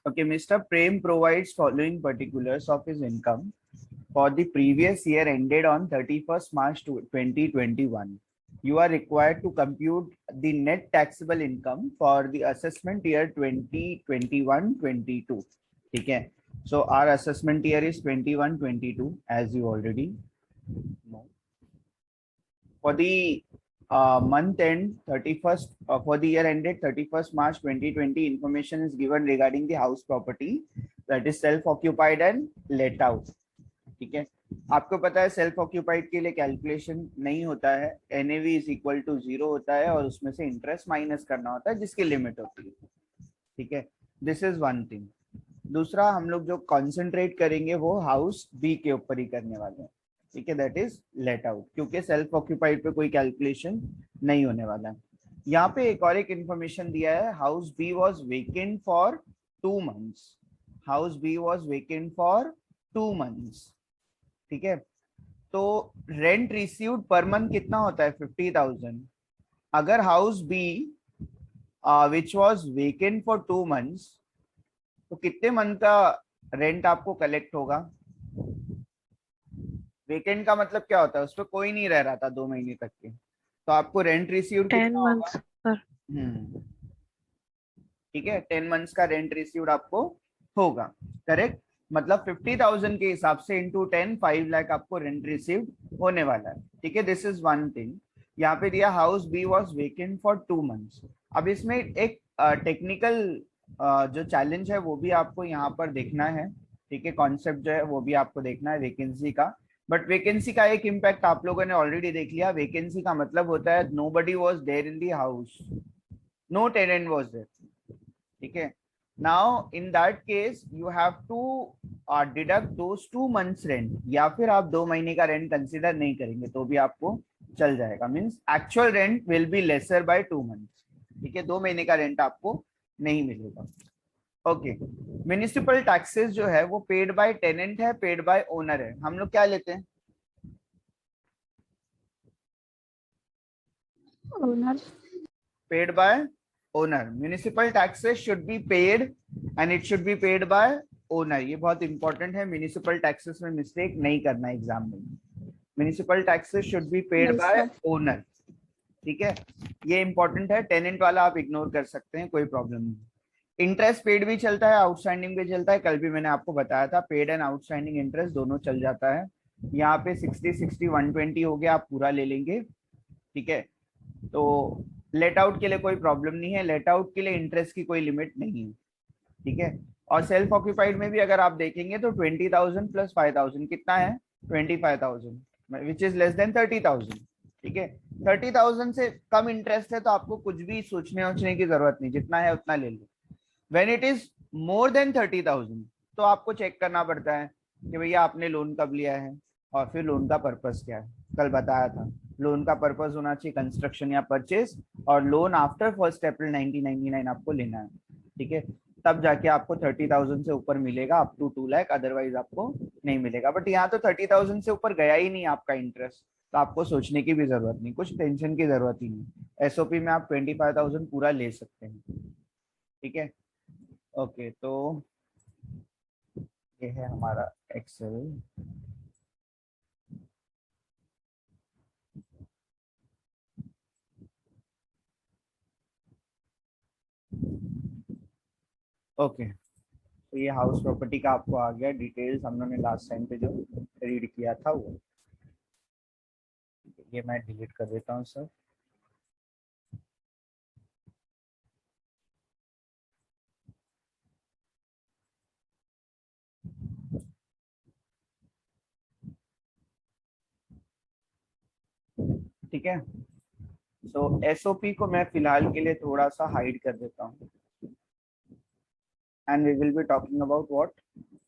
Okay, Mr. Prem provides following particulars of his income for the previous year ended on 31st March 2021. You are required to compute the net taxable income for the assessment year 2021-22. Okay, so our assessment year is 21-22, as you already know. For the month end 31st, for the year ended 31st March 2020, information is given regarding the house property that is self occupied and let out. ठीक है, आपको पता है self occupied के लिए calculation नहीं होता है, एनएवी इज इक्वल टू 0 होता है और उसमें से इंटरेस्ट माइनस करना होता है जिसकी लिमिट होती है. ठीक है, दिस इज वन थिंग. दूसरा हम लोग जो कॉन्सेंट्रेट करेंगे वो हाउस बी के ऊपर ही करने वाले हैं. ठीक है, दैट इज लेट आउट, क्योंकि सेल्फ ऑक्यूपाइड पे कोई कैलकुलेशन नहीं होने वाला है. यहाँ पे एक और एक इंफॉर्मेशन दिया है, house B was vacant for 2 months. House B was vacant for 2 months. ठीक है, तो रेंट रिसीव्ड पर मंथ कितना होता है 50,000. अगर house B which was vacant for 2 months, तो कितने मंथ का रेंट आपको कलेक्ट होगा. वेकेंट का मतलब क्या होता है, उस पर कोई नहीं रह रहा था 2 महीने तक के, तो आपको रेंट रिसीव्ड 10 कितना होगा. months, sir. ठीक है, 10 months का रेंट रिसीव्ड आपको होगा. करेक्ट, मतलब 50,000 के हिसाब से इंटू 10 5 लाख आपको रेंट रिसीव्ड होने वाला है. ठीक है, दिस इज वन थिंग. यहाँ पे दिया house B was vacant for 2 months. अब इसमें एक टेक्निकल जो चैलेंज है वो भी आपको यहाँ पर देखना है. ठीक है, कॉन्सेप्ट जो है वो भी आपको देखना है वैकेंसी का. बट वैकेंसी का एक इम्पैक्ट आप लोगों ने ऑलरेडी देख लिया. वैकेंसी का मतलब होता है nobody was there in the house, no tenant was there. ठीक है, now in that case you have to deduct those 2 months rent, या फिर आप 2 महीने का रेंट कंसीडर नहीं करेंगे तो भी आपको चल जाएगा. Means actual rent will be lesser by 2 months. ठीक है, 2 महीने का रेंट आपको नहीं मिलेगा. ओके, म्युनिसिपल टैक्सेस जो है वो पेड बाय टेनेंट है, पेड बाय ओनर है. हम लोग क्या लेते हैं, Owner. Paid by owner. Municipal taxes should be paid and it should be paid by owner. ये बहुत इंपॉर्टेंट है, म्युनिसिपल टैक्सेस में मिस्टेक नहीं करना एग्जाम में. Municipal taxes should be paid Yes, by sir. Owner. ठीक है, ये इंपॉर्टेंट है. टेनेंट वाला आप इग्नोर कर सकते हैं, कोई प्रॉब्लम नहीं. इंटरेस्ट पेड भी चलता है, आउटस्टैंडिंग भी चलता है. कल भी मैंने आपको बताया था, पेड एंड आउटस्टैंडिंग इंटरेस्ट दोनों चल जाता है. यहाँ पे 60 120 हो गया, आप पूरा ले लेंगे. ठीक है, तो लेट आउट के लिए कोई प्रॉब्लम नहीं है. लेट आउट के लिए इंटरेस्ट की कोई लिमिट नहीं है. ठीक है, और सेल्फ ऑक्यूपाइड में भी अगर आप देखेंगे तो 20,000 प्लस 5,000 कितना है 25,000, विच इज लेस देन 30,000. ठीक है, 30,000 से कम इंटरेस्ट है तो आपको कुछ भी सोचने की जरूरत नहीं, जितना है उतना ले लो. When it is more than 30,000 तो आपको चेक करना पड़ता है कि भैया आपने लोन कब लिया है और फिर लोन का पर्पस क्या है. कल बताया था, लोन का पर्पस होना चाहिए कंस्ट्रक्शन या परचेज, और लोन आफ्टर 1 अप्रैल 1999 आपको लेना है. ठीक है, तब जाके आपको 30,000 से ऊपर मिलेगा, अप टू 2 लाख, अदरवाइज आपको नहीं मिलेगा. बट यहाँ तो 30,000 से ऊपर गया ही नहीं आपका इंटरेस्ट, तो आपको सोचने की भी जरूरत नहीं, कुछ टेंशन की जरूरत ही नहीं. एसओपी में आप 25,000 पूरा ले सकते हैं. ठीक है, ओके, तो ये है हमारा एक्सेल. ओके, तो ये हाउस प्रॉपर्टी का आपको आ गया डिटेल्स. हम लोगों ने लास्ट टाइम पे जो रीड किया था वो, ये मैं डिलीट कर देता हूँ सर. ठीक है, तो एसओपी को मैं फिलहाल के लिए थोड़ा सा हाइड कर देता हूँ, and we will be talking about what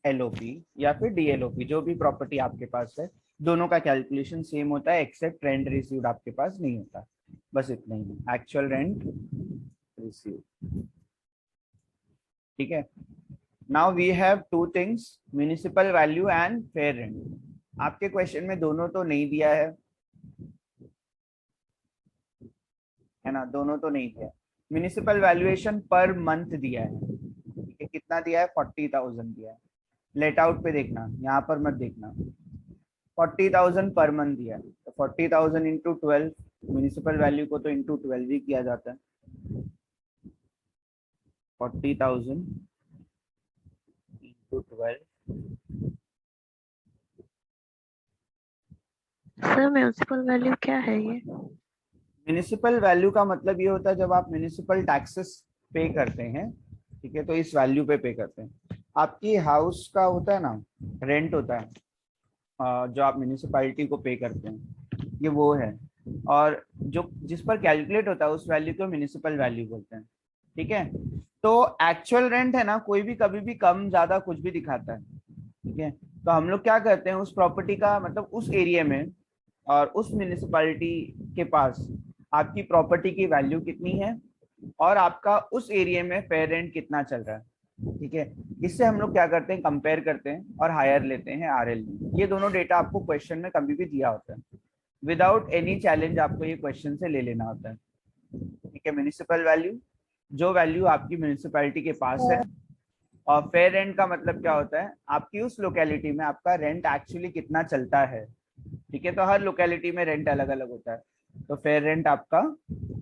LOP या फिर डीएलओपी, जो भी प्रॉपर्टी आपके पास है. दोनों का कैलकुलेशन सेम होता है, एक्सेप्ट रेंट रिसीव्ड आपके पास नहीं होता. बस इतना ही, एक्चुअल रेंट रिसीव्ड. ठीक है, now we have two things, municipal value and fair rent. आपके क्वेश्चन में दोनों तो नहीं दिया है ना, दोनों तो नहीं दिया. म्युनिसिपल वैल्यूएशन पर मंथ दिया है. कितना दिया है 40,000 दिया है। लेट आउट पे देखना, यहाँ पर मत देखना। 40,000 पर मंथ दिया है, तो 40,000 इंटू 12, म्यूनिसिपल वैल्यू को तो इंटू 12 ही किया जाता है। 40,000 इंटू 12। सर म्यूनिसिपल वैल्यू क्या है ये? म्यूनिसिपल वैल्यू का मतलब ये होता है जब आप म्यूनिसिपल टैक्सेस पे करते हैं, ठीक है, तो इस वैल्यू पे पे करते हैं। आपकी हाउस का होता है ना, रेंट होता है, जो आप म्यूनिसिपैलिटी को पे करते हैं, ये वो है। और जो जिस पर कैलकुलेट होता है उस वैल्यू को म्यूनिसिपल वैल्यू बोलते हैं, ठीक है। तो एक्चुअल रेंट है ना, कोई भी कभी भी कम ज्यादा कुछ भी दिखाता है, ठीक है। तो हम लोग क्या करते हैं, उस प्रॉपर्टी का मतलब उस एरिया में और उस म्यूनिसिपैलिटी के पास आपकी प्रॉपर्टी की वैल्यू कितनी है और आपका उस एरिया में फेयर रेंट कितना चल रहा है, ठीक है। इससे हम लोग क्या करते हैं, कंपेयर करते हैं और हायर लेते हैं आरएल में। ये दोनों डेटा आपको क्वेश्चन में कभी भी दिया होता है, विदाउट एनी चैलेंज आपको ये क्वेश्चन से ले लेना होता है, ठीक है। म्यूनिसिपल वैल्यू, जो वैल्यू आपकी म्यूनिसिपैलिटी के पास है, और फेयर रेंट का मतलब क्या होता है, आपकी उस लोकेलिटी में आपका रेंट एक्चुअली कितना चलता है, ठीक है। तो हर लोकेलिटी में रेंट अलग अलग होता है, तो फेयर रेंट आपका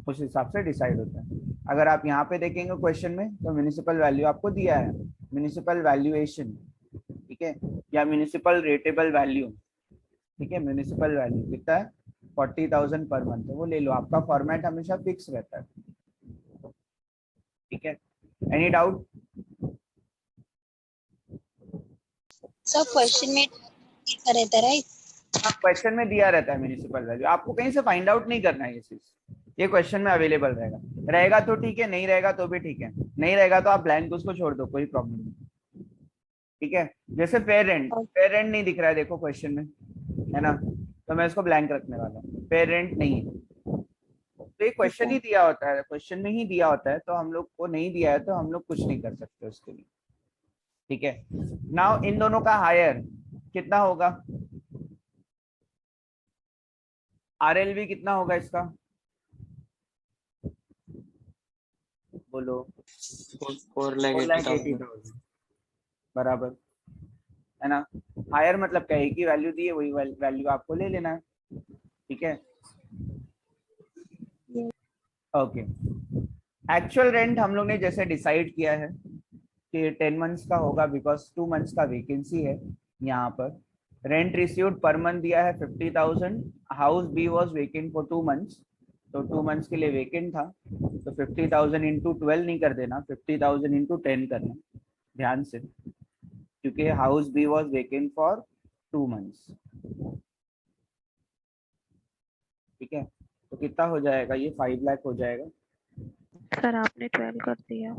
उस हिसाब से डिसाइड होता है। अगर आप यहाँ पे देखेंगे क्वेश्चन में, तो म्यूनिसिपल वैल्यू आपको दिया है, म्यूनिसिपल वैल्यूएशन, ठीक है, या म्यूनिसिपल रेटेबल वैल्यू, ठीक है। म्यूनिसिपल वैल्यू कितना है 40,000 पर मंथ, वो ले लो, आपका फॉर्मेट हमेशा फिक्स रहता है, ठीक है। Any doubt? सर क्वेश्चन में लिखा रहता है राइट? हाँ, क्वेश्चन में दिया रहता है म्यूनिसिपल वैल्यू, आपको कहीं से फाइंड आउट नहीं करना है ये चीज, ये क्वेश्चन में अवेलेबल रहेगा। रहेगा तो ठीक है, नहीं रहेगा तो भी ठीक है, नहीं रहेगा तो आप ब्लैंक उसको छोड़ दो, कोई प्रॉब्लम नहीं, ठीक है। जैसे फेयर रेंट नहीं दिख रहा है देखो क्वेश्चन में, है ना, तो मैं इसको ब्लैंक रखने वाला हूँ, फेयर रेंट नहीं है। तो ये क्वेश्चन ही दिया होता है, क्वेश्चन में ही दिया होता है, तो हम लोग को नहीं दिया है तो हम लोग कुछ नहीं कर सकते उसके लिए, ठीक है। नाउ इन दोनों का हायर कितना होगा, आरएलवी कितना होगा इसका, बोलो। 4,80,000 बराबर, है ना। हायर मतलब क्या, एक ही वैल्यू दी है, वही वैल्यू आपको ले लेना है, ठीक है। ओके, एक्चुअल रेंट हम लोग ने जैसे डिसाइड किया है कि 10 मंथ्स का होगा, बिकॉज 2 मंथ्स का वैकेंसी है यहाँ पर। रेंट रिसीव्ड पर मंथ दिया है 50,000, house B was vacant for 2 months, तो 2 मंथ्स के लिए वेकेंट था, तो 50,000 इंटू 12 नहीं कर देना, 50,000 इंटू 10 करना, ध्यान से, क्योंकि house B was vacant for 2 months, ठीक है। तो कितना हो जाएगा, ये 5 लाख हो जाएगा। सर आपने 12 कर दिया।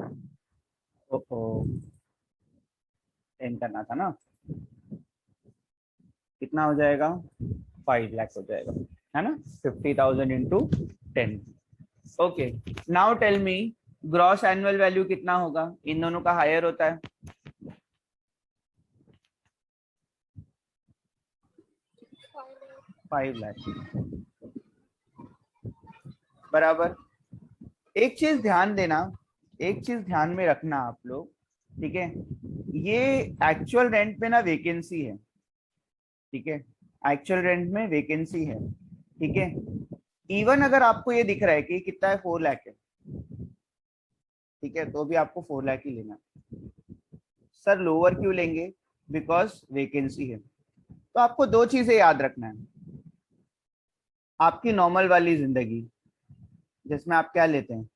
ओहो, 10 करना था ना, कितना हो जाएगा 5 लाख हो जाएगा, है ना। 50,000 into 10। Okay, now tell me gross annual value कितना होगा, इन दोनों का हायर होता है, फाइव लाख बराबर। एक चीज ध्यान देना, एक चीज ध्यान में रखना आप लोग, ठीक है। ये एक्चुअल रेंट में ना वैकेंसी है, ठीक है, एक्चुअल रेंट में वैकेंसी है, ठीक है। इवन अगर आपको ये दिख रहा है कि कितना है 4 लाख है, ठीक है, तो भी आपको 4 लाख ही लेना है। सर लोअर क्यों लेंगे, बिकॉज वैकेंसी है। तो आपको दो चीजें याद रखना है, आपकी नॉर्मल वाली जिंदगी जिसमें आप क्या लेते हैं,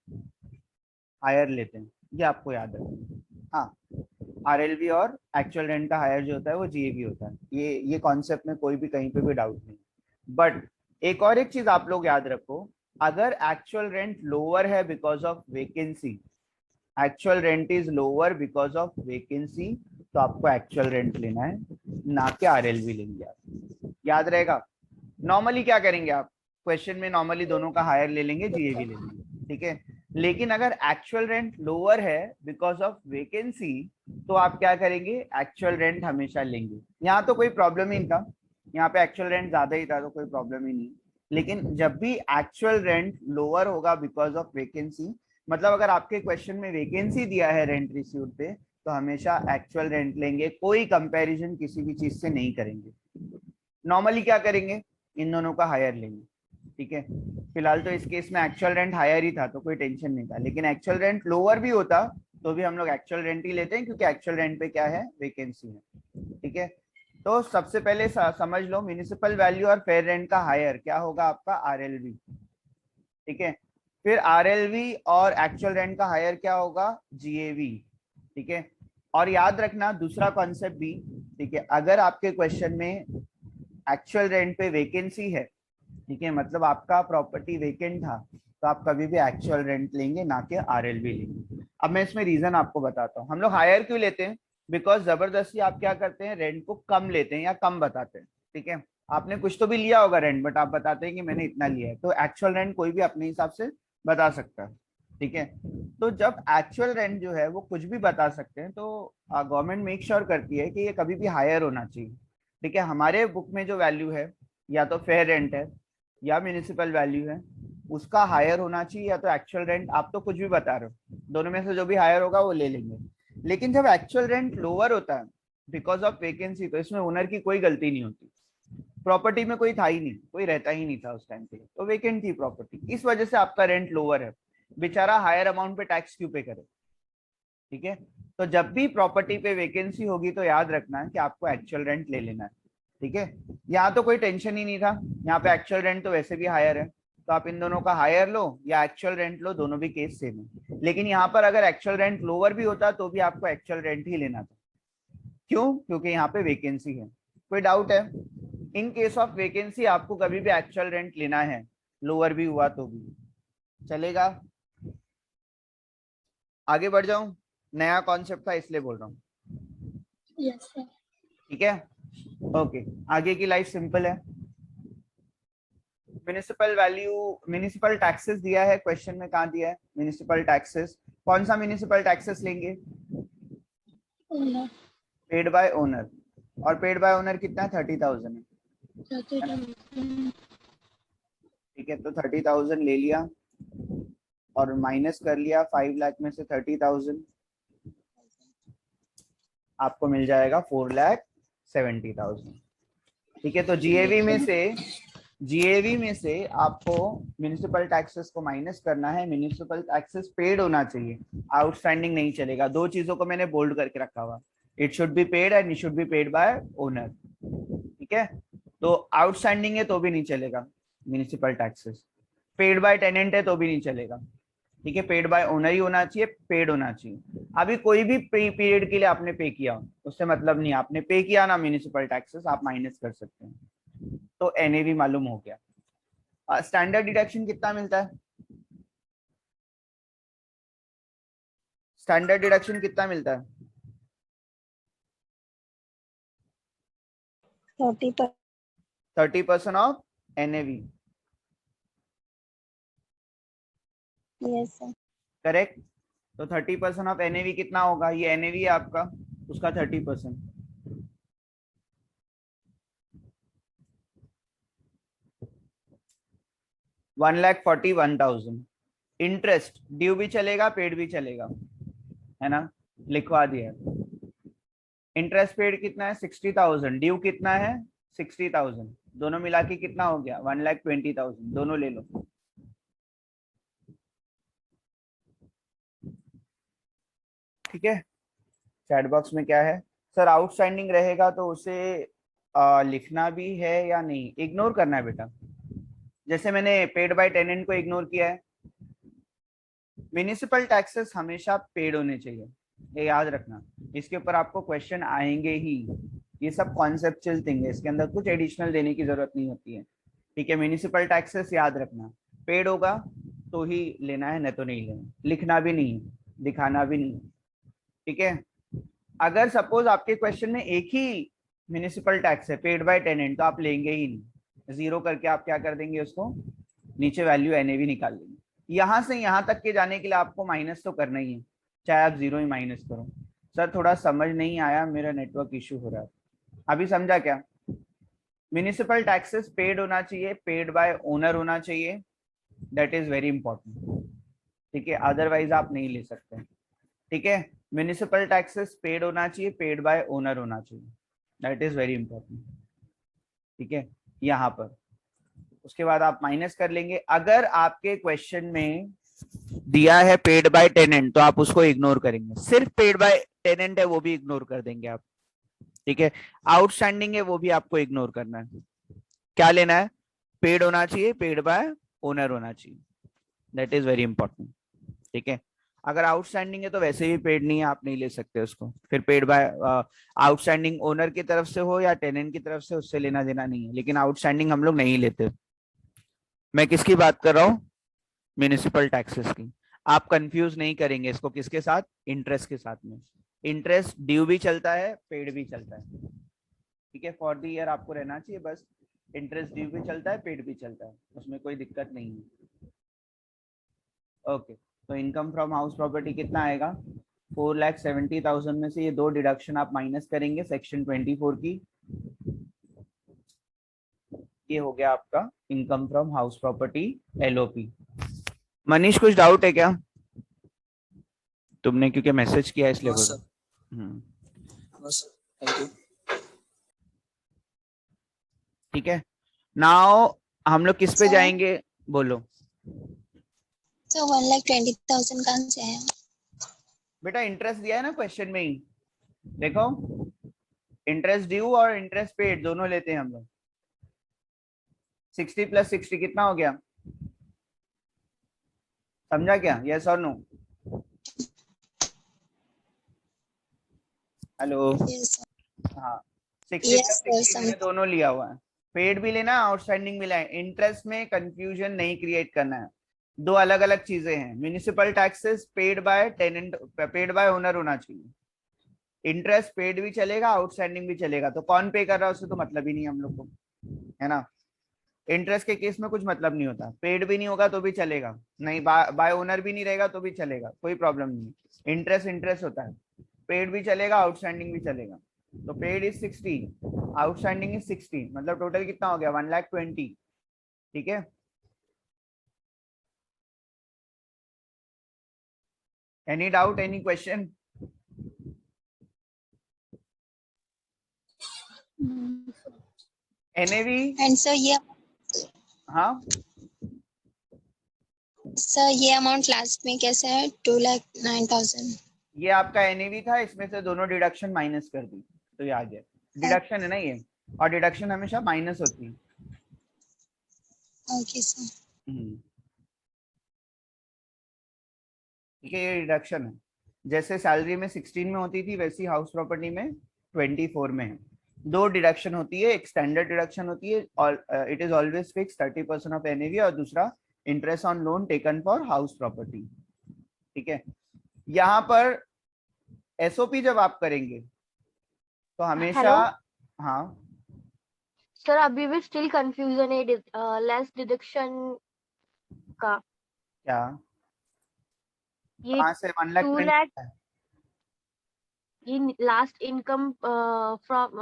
हायर लेते हैं, ये आपको याद रखना है। हाँ, आरएलवी और एक्चुअल रेंट का हायर जो होता है वो जीएवी होता है, ये कॉन्सेप्ट में कोई भी कहीं पे भी डाउट नहीं। बट एक और एक चीज आप लोग याद रखो, अगर एक्चुअल रेंट लोअर है because of vacancy, actual rent is lower because of vacancy, तो आपको एक्चुअल रेंट लेना है, ना कि आरएलवी लेंगे आप, याद रहेगा। नॉर्मली क्या करेंगे आप, क्वेश्चन में नॉर्मली दोनों का हायर ले लेंगे, जीएवी ले लेंगे, ठीक है। लेकिन अगर एक्चुअल रेंट लोअर है बिकॉज ऑफ वेकेंसी, तो आप क्या करेंगे, एक्चुअल रेंट हमेशा लेंगे। यहाँ तो कोई प्रॉब्लम ही नहीं था, यहाँ पे एक्चुअल रेंट ज्यादा ही था तो कोई प्रॉब्लम ही नहीं। लेकिन जब भी एक्चुअल रेंट लोअर होगा बिकॉज ऑफ वेकेंसी, मतलब अगर आपके क्वेश्चन में वैकेंसी दिया है रेंट रिसीव्ड पे, तो हमेशा एक्चुअल रेंट लेंगे, कोई कंपैरिजन किसी भी चीज से नहीं करेंगे। नॉर्मली क्या करेंगे, इन दोनों का हायर लेंगे, ठीक है। फिलहाल तो इस केस में एक्चुअल रेंट हायर ही था तो कोई टेंशन नहीं था, लेकिन एक्चुअल रेंट लोअर भी होता तो भी हम लोग एक्चुअल रेंट ही लेते हैं, क्योंकि एक्चुअल रेंट पे क्या है, वैकेंसी है, ठीक है। तो सबसे पहले समझ लो, म्युनिसिपल वैल्यू और फेयर रेंट का हायर क्या होगा, आपका आरएलवी, ठीक है। फिर आरएलवी और एक्चुअल रेंट का हायर क्या होगा, जीएवी, ठीक है। और याद रखना दूसरा कॉन्सेप्ट भी, ठीक है, अगर आपके क्वेश्चन में एक्चुअल रेंट पे वैकेंसी है, ठीक है, मतलब आपका प्रॉपर्टी वेकेंट था, तो आप कभी भी एक्चुअल रेंट लेंगे, ना कि आरएलवी लेंगे। अब मैं इसमें रीजन आपको बताता हूँ, हम लोग हायर क्यों लेते हैं, बिकॉज जबरदस्ती आप क्या करते हैं, रेंट को कम लेते हैं या कम बताते हैं, ठीक है। आपने कुछ तो भी लिया होगा रेंट, बट आप बताते हैं कि मैंने इतना लिया है, तो एक्चुअल रेंट कोई भी अपने हिसाब से बता सकता है, ठीक है। तो जब एक्चुअल रेंट जो है वो कुछ भी बता सकते हैं, तो गवर्नमेंट मेक श्योर करती है कि ये कभी भी हायर होना चाहिए, ठीक है। हमारे बुक में जो वैल्यू है, या तो फेयर रेंट है या म्युनिसिपल वैल्यू है, उसका हायर होना चाहिए, या तो एक्चुअल रेंट, आप तो कुछ भी बता रहे हो, दोनों में से जो भी हायर होगा वो ले लेंगे। लेकिन जब एक्चुअल रेंट लोअर होता है बिकॉज ऑफ वैकेंसी, तो इसमें ओनर की कोई गलती नहीं होती, प्रॉपर्टी में कोई था ही नहीं, कोई रहता ही नहीं था उस टाइम पे, तो वेकेंट थी प्रॉपर्टी, इस वजह से आपका रेंट लोअर है। बेचारा हायर अमाउंट पे टैक्स क्यों पे करे, ठीक है। तो जब भी प्रॉपर्टी पे वैकेंसी होगी तो याद रखना है कि आपको एक्चुअल रेंट ले लेना है, ठीक है। यहाँ तो कोई टेंशन ही नहीं था, यहाँ पे एक्चुअल रेंट तो वैसे भी हायर है, तो आप इन दोनों का हायर लो या एक्चुअल रेंट लो, दोनों भी केस सेम है। लेकिन यहाँ पर अगर एक्चुअल रेंट लोअर भी होता तो भी आपको एक्चुअल रेंट ही लेना था, क्यों, क्योंकि यहाँ पे वैकेंसी है। कोई डाउट है, इन केस ऑफ वैकेंसी आपको कभी भी एक्चुअल रेंट लेना है, लोअर भी हुआ तो भी चलेगा। आगे बढ़ जाऊं, नया कॉन्सेप्ट था इसलिए बोल रहा हूँ, Yes, sir. ठीक है। ओके, आगे की लाइफ सिंपल है। म्युनिसिपल वैल्यू, म्युनिसिपल टैक्सेस दिया है क्वेश्चन में, कहाँ दिया है म्युनिसिपल टैक्सेस, कौन सा म्युनिसिपल टैक्सेस लेंगे, Owner. पेड बाय ओनर, और पेड बाय ओनर कितना है, 30,000 है, 30,000. ठीक है। तो 30,000 ले लिया और माइनस कर लिया 5 लाख में से 30,000, आपको मिल जाएगा 4,70,000, ठीक है। तो जीएवी में से आपको म्युनिसिपल टैक्सेस को माइनस करना है, म्युनिसिपल टैक्सेस पेड होना चाहिए, आउटस्टैंडिंग नहीं चलेगा। दो चीजों को मैंने बोल्ड करके रखा हुआ, it should be paid and it should be paid by owner, ठीक है। तो आउटस्टैंडिंग है तो भी नहीं चलेगा municipal taxes, paid by tenant है तो भी नहीं चलेगा, ठीक है। पेड बाय ओनर ही होना चाहिए, पेड होना चाहिए। अभी कोई भी पीरियड के लिए आपने पे किया उससे मतलब नहीं, आपने पे किया ना म्युनिसिपल टैक्सेस, आप माइनस कर सकते हैं, तो एनएवी मालूम हो गया। स्टैंडर्ड डिडक्शन कितना मिलता है, स्टैंडर्ड डिडक्शन कितना मिलता है, 30%. 30% of NAV, Yes, sir. Correct. तो 30% ऑफ एनएवी कितना होगा, ये एनएवी है आपका, उसका 30%, 1,41,000। इंटरेस्ट ड्यू भी चलेगा, पेड भी चलेगा, है ना, लिखवा दिया। इंटरेस्ट पेड कितना है, 60,000, ड्यू कितना है 60,000, दोनों मिला के कितना हो गया, 1,20,000, दोनों ले लो, ठीक है। चैट बॉक्स में क्या है, सर आउटस्टैंडिंग रहेगा तो उसे लिखना भी है या नहीं, इग्नोर करना है बेटा, जैसे मैंने पेड बाय टेनेंट को इग्नोर किया है। म्युनिसिपल टैक्सेस हमेशा पेड होने चाहिए, ये याद रखना, इसके ऊपर आपको क्वेश्चन आएंगे ही, ये सब कॉन्सेप्चुअल थिंग है, इसके अंदर कुछ एडिशनल देने की जरूरत नहीं होती है, ठीक है। म्युनिसिपल टैक्सेस याद रखना, पेड होगा तो ही लेना है, नहीं तो नहीं लेना, लिखना भी नहीं, दिखाना भी नहीं, ठीक है। अगर सपोज आपके क्वेश्चन में एक ही म्युनिसिपल टैक्स है पेड बाय टेनेंट, तो आप लेंगे ही नहीं, जीरो करके आप क्या कर देंगे उसको, नीचे वैल्यू एनएवी निकाल देंगे। यहाँ से यहाँ तक के जाने के लिए आपको माइनस तो करना ही है, चाहे आप जीरो ही माइनस करो। सर थोड़ा समझ नहीं आया, मेरा नेटवर्क इशू हो रहा है, अभी समझा क्या, म्युनिसिपल टैक्सेस पेड होना चाहिए, पेड बाय ओनर होना चाहिए, दैट इज वेरी इंपॉर्टेंट, ठीक है, अदरवाइज आप नहीं ले सकते, ठीक है। म्युनिसिपल टैक्सेस पेड होना चाहिए, पेड बाय ओनर होना चाहिए, दैट इज वेरी इंपॉर्टेंट। ठीक है, यहाँ पर उसके बाद आप माइनस कर लेंगे। अगर आपके क्वेश्चन में दिया है पेड बाय टेनेंट तो आप उसको इग्नोर करेंगे, सिर्फ पेड बाय टेनेंट है वो भी इग्नोर कर देंगे आप। ठीक है, आउटस्टैंडिंग है वो भी आपको इग्नोर करना है। क्या लेना है? पेड होना चाहिए, पेड बाय ओनर होना चाहिए, दैट इज वेरी इंपॉर्टेंट। ठीक है, अगर आउटस्टैंडिंग है तो वैसे भी पेड नहीं है, आप नहीं ले सकते उसको। फिर पेड बाय आउटस्टैंडिंग ओनर की तरफ से हो या टेनेंट की तरफ से, उससे लेना देना नहीं है, लेकिन आउटस्टैंडिंग हम लोग नहीं लेते। मैं किसकी बात कर रहा हूँ? म्युनिसिपल टैक्सेस की। आप कंफ्यूज नहीं करेंगे इसको किसके साथ? इंटरेस्ट के साथ में। इंटरेस्ट ड्यू भी चलता है, पेड भी चलता है। ठीक है, फॉर द ईयर आपको रहना चाहिए बस, इंटरेस्ट ड्यू भी चलता है, पेड भी चलता है, उसमें कोई दिक्कत नहीं है। ओके, तो इनकम फ्रॉम हाउस प्रॉपर्टी कितना आएगा? 4,70,000 में से ये दो डिडक्शन आप माइनस करेंगे सेक्शन 24 की। ये हो गया आपका income from house property LOP. Manish कुछ डाउट है क्या? तुमने क्योंकि मैसेज किया इसलिए बोल रहा। Thank you. ठीक है, नाउ हम लोग किस पे Sir? जाएंगे? बोलो। So 1,20,000 कहाँ से है? बेटा इंटरेस्ट दिया है ना क्वेश्चन में ही, देखो इंटरेस्ट ड्यू और इंटरेस्ट पेड दोनों लेते हैं हम लोग। 60 + 60 कितना हो गया? समझा क्या? यस और नो? हेलो? Yes, sir. हाँ, 60 Yes, + sir, 60 मैंने दोनों लिया हुआ है। पेड भी लेना, आउटस्टैंडिंग भी लेना। इंटरेस्ट में कंफ्यूजन नहीं क्रिएट करना है, दो अलग अलग चीजें हैं। Municipal taxes paid by tenant, paid by owner होना चाहिए। इंटरेस्ट पेड भी चलेगा, आउटस्टैंडिंग भी चलेगा, तो कौन पे कर रहा है उससे तो मतलब ही नहीं हम लोग को, है ना। इंटरेस्ट के केस में कुछ मतलब नहीं होता, पेड भी नहीं होगा तो भी चलेगा, नहीं बाय ओनर भी नहीं रहेगा तो भी चलेगा, कोई प्रॉब्लम नहीं। इंटरेस्ट इंटरेस्ट होता है, पेड भी चलेगा, आउटस्टैंडिंग भी चलेगा। तो पेड इज 60, आउटस्टैंडिंग इज 60, मतलब टोटल कितना हो गया? 1,20,000। ठीक है, any doubt, any question? NAV? And sir हाँ, ये अमाउंट लास्ट में कैसे है? 2,09,000। ये आपका एनएवी था, इसमें से दोनों डिडक्शन माइनस कर दी तो ये आ गया। डिडक्शन है ना ये, और डिडक्शन हमेशा माइनस होती है। Okay sir. ठीक है, ये डिडक्शन है। जैसे सैलरी में 16 में होती थी, वैसी हाउस प्रॉपर्टी में 24 में है। दो डिडक्शन होती है, एक स्टैंडर्ड डिडक्शन होती है और it is always fix 30% of NAV, और दूसरा interest on loan taken for house property. ठीक है, यहाँ पर एसओपी जब आप करेंगे तो हमेशा हेलो हाँ सर, अभी भी स्टिल कंफ्यूजन है लेस डिडक्शन का। क्या? ये कहाँ से 2 1,20,000? लाख ये last income from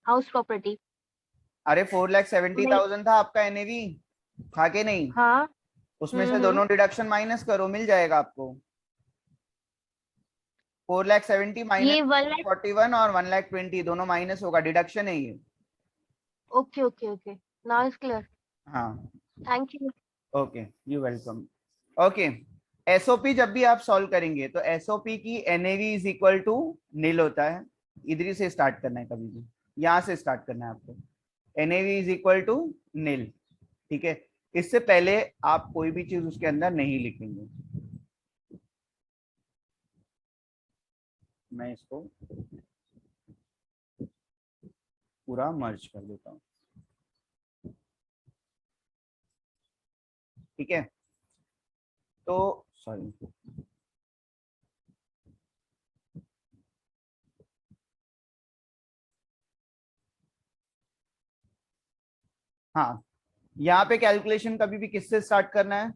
house property. अरे 4,70,000 था आपका एनएवी, था के नहीं? हाँ। उसमें से दोनों डिडक्शन माइनस करो, मिल जाएगा आपको। 4,70,000 ये 1 माइनस लाख। 41 और 1,20,000 दोनों माइनस होगा, डिडक्शन है ये। Okay okay okay, now is clear. हाँ, thank you. Okay, you welcome. Okay, SOP जब भी आप सॉल्व करेंगे तो एसओपी की NAV is equal to nil होता है। इधर से स्टार्ट करना है, कभी भी यहाँ से स्टार्ट करना है आपको। एनएवी इज इक्वल टू नील। ठीक है, इससे पहले आप कोई भी चीज उसके अंदर नहीं लिखेंगे। मैं इसको पूरा मर्ज कर देता हूँ। ठीक है, तो सॉरी, हाँ, यहाँ पे कैलकुलेशन कभी भी किससे स्टार्ट करना है?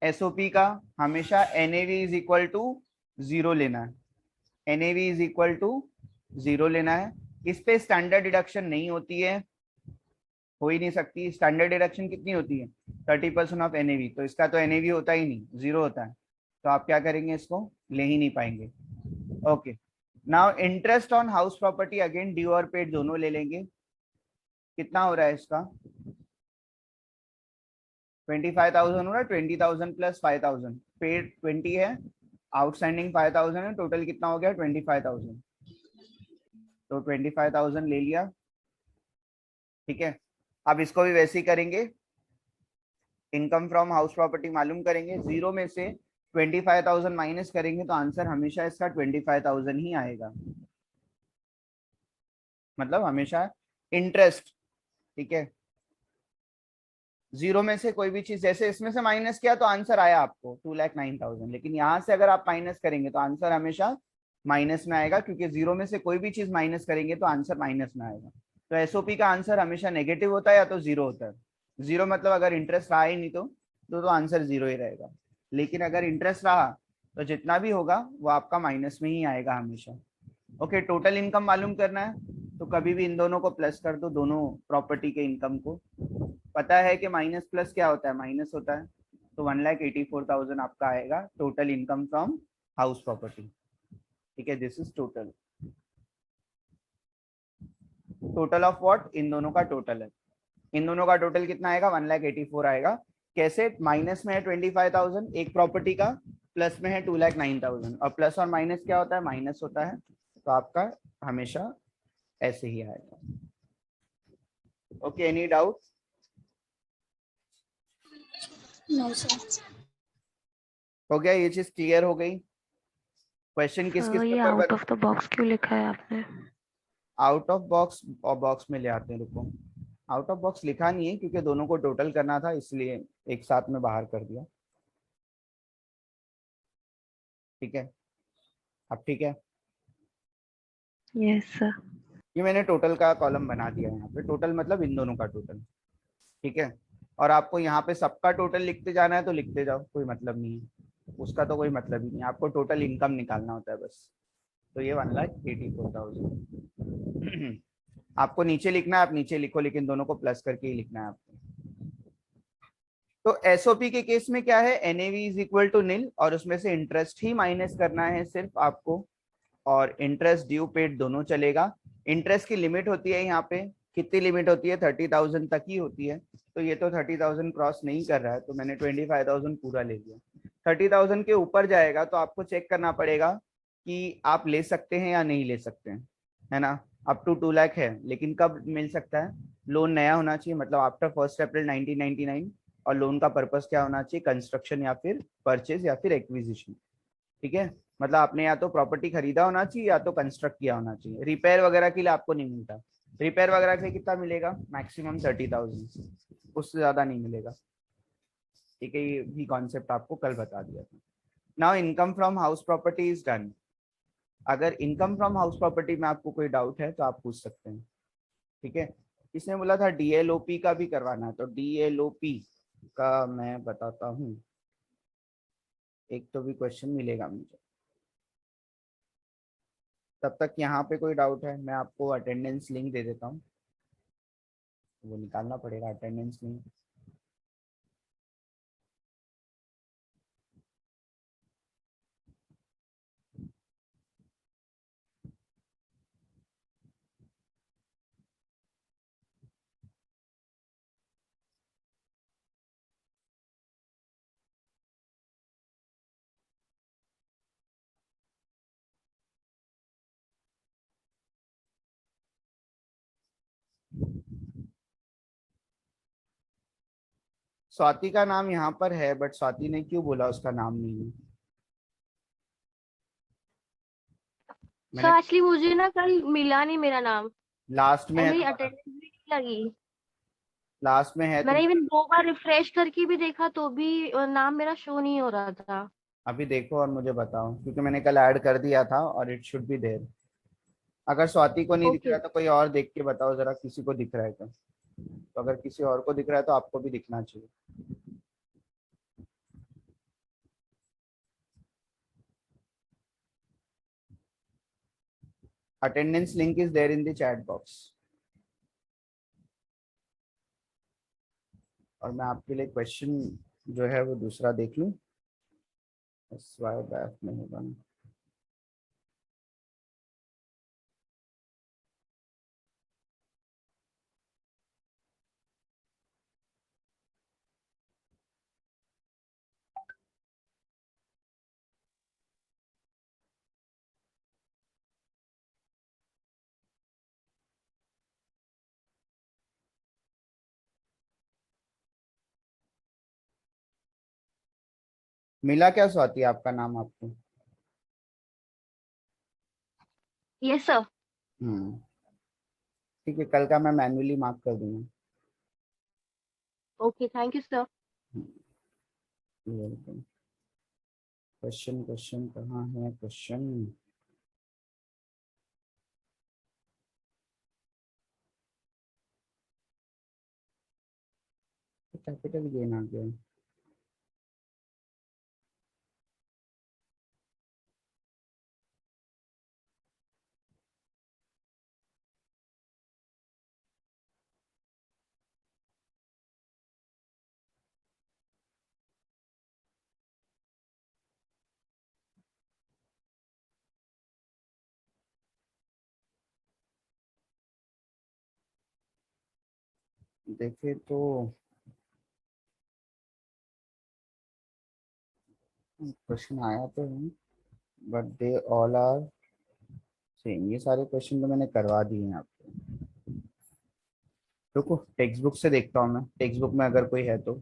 एसओपी का हमेशा एनएवी इज इक्वल टू 0 लेना है। एनएवी इज इक्वल टू 0 लेना है। इस पे स्टैंडर्ड डिडक्शन नहीं होती है, हो ही नहीं सकती। स्टैंडर्ड डिडक्शन कितनी होती है? 30% ऑफ एनएवी, तो इसका तो एनएवी होता ही नहीं, 0 होता है। तो आप क्या करेंगे? इसको ले ही नहीं पाएंगे। Okay, now interest on house property again due और पेड दोनों ले लेंगे। कितना हो रहा है इसका? 25,000 हो रहा है। 20,000 प्लस 5,000, पेड 20 है, आउटस्टैंडिंग 5,000 है, टोटल कितना हो गया? 25,000। तो 25,000 ले लिया, ठीक है। अब इसको भी वैसे ही करेंगे, इनकम फ्रॉम हाउस प्रॉपर्टी मालूम करेंगे, जीरो में से 25,000 माइनस करेंगे तो आंसर हमेशा इसका 25,000 ही आएगा, मतलब हमेशा इंटरेस्ट, ठीक है। जीरो में से कोई भी चीज, जैसे इसमें से माइनस किया तो आंसर आया आपको 2,09,000, लेकिन यहाँ से अगर आप माइनस करेंगे तो आंसर हमेशा माइनस में आएगा, क्योंकि जीरो में से कोई भी चीज माइनस करेंगे तो आंसर माइनस में आएगा। तो एसओपी का आंसर हमेशा नेगेटिव होता है या तो जीरो होता है। जीरो मतलब अगर इंटरेस्ट रहा ही नहीं तो आंसर जीरो ही रहेगा, लेकिन अगर इंटरेस्ट रहा तो जितना भी होगा वो आपका माइनस में ही आएगा हमेशा। ओके, टोटल इनकम मालूम करना है तो कभी भी इन दोनों को प्लस कर दो, दोनों प्रॉपर्टी के इनकम को। पता है कि माइनस प्लस क्या होता है? माइनस होता है। तो 1,84,000 आपका आएगा total income from house property, ठीक है। This is total, total of what? इन दोनों का टोटल है। इन दोनों का टोटल कितना आएगा? 1,84,000 आएगा। कैसे? माइनस में है 25,000 एक प्रॉपर्टी का, प्लस में है 2,09,000, और प्लस और माइनस क्या होता है? माइनस होता है। तो आपका हमेशा ऐसे ही आएगा। Okay, any doubt? No, sir. हो गया, ये चीज क्लियर हो गई? क्वेश्चन किस किस ये के ऊपर? आउट ऑफ द बॉक्स क्यों लिखा है आपने? आउट ऑफ बॉक्स और बॉक्स में ले आते हैं, रुको। आउट ऑफ बॉक्स लिखा नहीं है क्योंकि दोनों को टोटल करना था, इसलिए एक साथ में बाहर कर दिया, ठीक है। अब ठीक है, यस सर। ये मैंने टोटल का कॉलम बना दिया है यहाँ पे। टोटल मतलब इन दोनों का टोटल, ठीक है। और आपको यहाँ पे सबका टोटल लिखते जाना है तो लिखते जाओ, कोई मतलब नहीं है उसका, तो कोई मतलब ही नहीं, आपको टोटल इनकम निकालना होता है बस। तो ये 1,84,000 आपको नीचे लिखना है, आप नीचे लिखो, लेकिन दोनों को प्लस करके ही लिखना है आपको। तो एसओपी के केस में क्या है? एनएवी इज इक्वल टू निल, और उसमें से इंटरेस्ट ही माइनस करना है सिर्फ आपको, और इंटरेस्ट ड्यू पेड दोनों चलेगा। इंटरेस्ट की लिमिट होती है यहाँ पे, कितनी लिमिट होती है? 30,000 तक ही होती है। तो ये तो 30,000 क्रॉस नहीं कर रहा है, तो मैंने 25,000 पूरा ले लिया। 30,000 के ऊपर जाएगा तो आपको चेक करना पड़ेगा कि आप ले सकते हैं या नहीं ले सकते हैं, है ना। अप टू 2 लाख है, लेकिन कब मिल सकता है? लोन नया होना चाहिए, मतलब आफ्टर 1 अप्रैल 1999, और लोन का पर्पस क्या होना चाहिए? कंस्ट्रक्शन या फिर परचेज या फिर एक्विजिशन, ठीक है। मतलब आपने या तो प्रॉपर्टी खरीदा होना चाहिए या तो कंस्ट्रक्ट किया होना चाहिए। रिपेयर वगैरह के लिए आपको नहीं मिलता। रिपेयर वगैरह के लिए कितना मिलेगा? मैक्सिमम 30,000, उससे ज्यादा नहीं मिलेगा, ठीक है। ये भी कॉन्सेप्ट आपको कल बता दिया था। Now income from house property is done. अगर इनकम फ्रॉम हाउस प्रॉपर्टी में आपको कोई डाउट है तो आप पूछ सकते हैं, ठीक है। इसने बोला था डीएलओपी का भी करवाना है, तो डीएलओपी का मैं बताता हूँ। एक तो भी क्वेश्चन मिलेगा मुझे, तब तक यहाँ पे कोई डाउट है मैं आपको अटेंडेंस लिंक दे देता हूँ, वो निकालना पड़ेगा अटेंडेंस लिंक। स्वाति का नाम यहाँ पर है, बट स्वाति ने क्यों बोला उसका नाम नहीं है? सर मैंने एक्चुअली मुझे ना कल मिला नहीं मेरा नाम, लास्ट में और है मेरी तुम्हारा, अटेंडेंस भी नहीं लगी। लास्ट में है मैंने तुम्हारा। इवन 2 बार रिफ्रेश करके भी देखा तो भी नाम मेरा शो नहीं हो रहा था। अभी देखो और मुझे बताओ, क्योंकि मैंने कल ऐड कर दिया था और इट शुड बी देयर। अगर स्वाति को नहीं दिख ओके। रहा है तो कोई और देख के बताओ जरा, किसी को दिख रहा है तो अगर किसी और को दिख रहा है तो आपको भी दिखना चाहिए। Attendance link is there in the chat box. और मैं आपके लिए क्वेश्चन जो है वो दूसरा देख लूं, SY बैफ में होगा ना। मिला क्या स्वाति आपका नाम आपको? Yes, sir. ठीक है, कल का मैं मैन्युअली मार्क कर दूंगा। Okay, thank you, sir. Welcome. Question question कहाँ है क्वेश्चन? कैपिटल गेन आ गया। देखे तो क्वेश्चन आया तो है, but they all are same. ये सारे क्वेश्चन तो मैंने करवा दिए हैं आपको। रुको टेक्स्ट बुक से देखता हूँ मैं, टेक्स्ट बुक में अगर कोई है तो।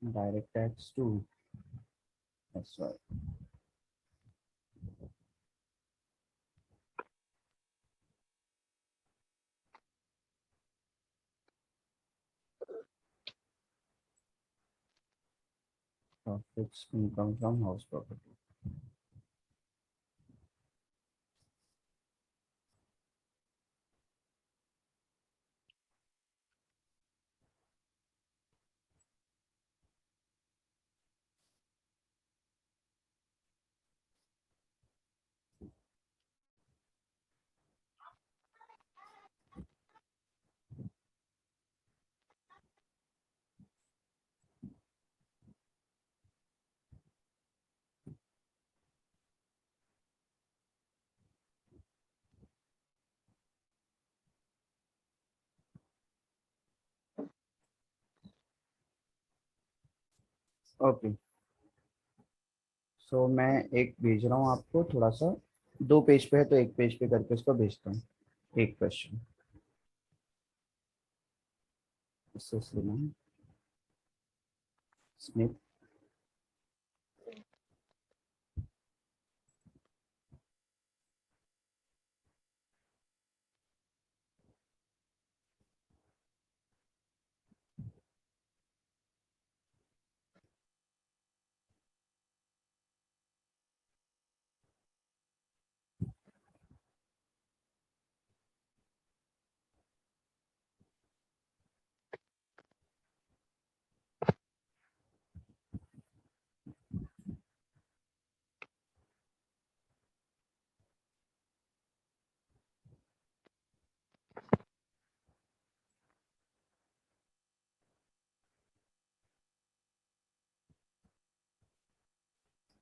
Direct tax to profits income from house property। Okay, so मैं एक भेज रहा हूँ आपको, थोड़ा सा 2 पेज पे है तो एक पेज पे करके इसको भेजता हूँ। एक क्वेश्चन इससे लेना है Smith.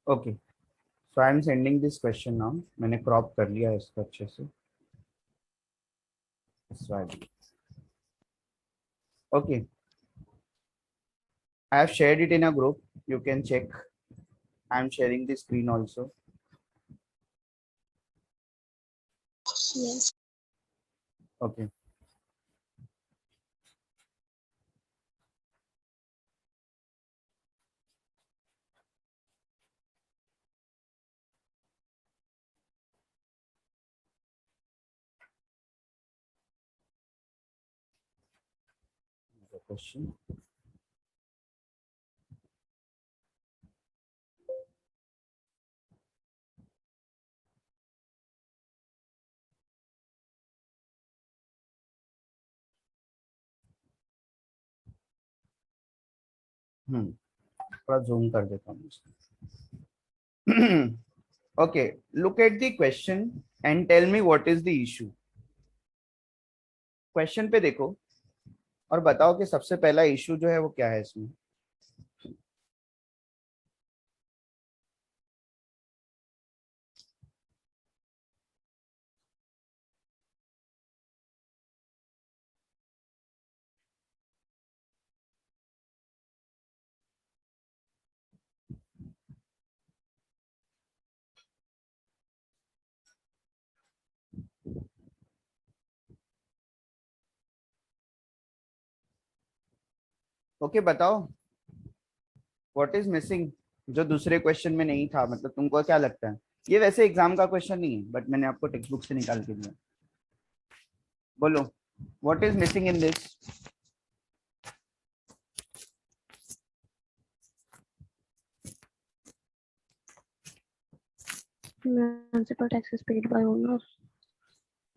Okay, so I am sending this question now. मैंने क्रॉप कर लिया है इसको अच्छे से। Okay, I have shared it in a group, you can check। I am sharing the screen also। Yes. Okay, the question। थोड़ा zoom कर देता हूँ इसको। Okay, look at the question and tell me what is the issue। Question पे देखो और बताओ कि सबसे पहला इशू जो है वो क्या है इसमें। ओके बताओ व्हाट इज मिसिंग, जो दूसरे क्वेश्चन में नहीं था, मतलब तुमको क्या लगता है। ये वैसे एग्जाम का क्वेश्चन नहीं है बट मैंने आपको टेक्स्ट बुक से निकाल के दिया। बोलो what is missing in this. Municipal taxes paid by owners.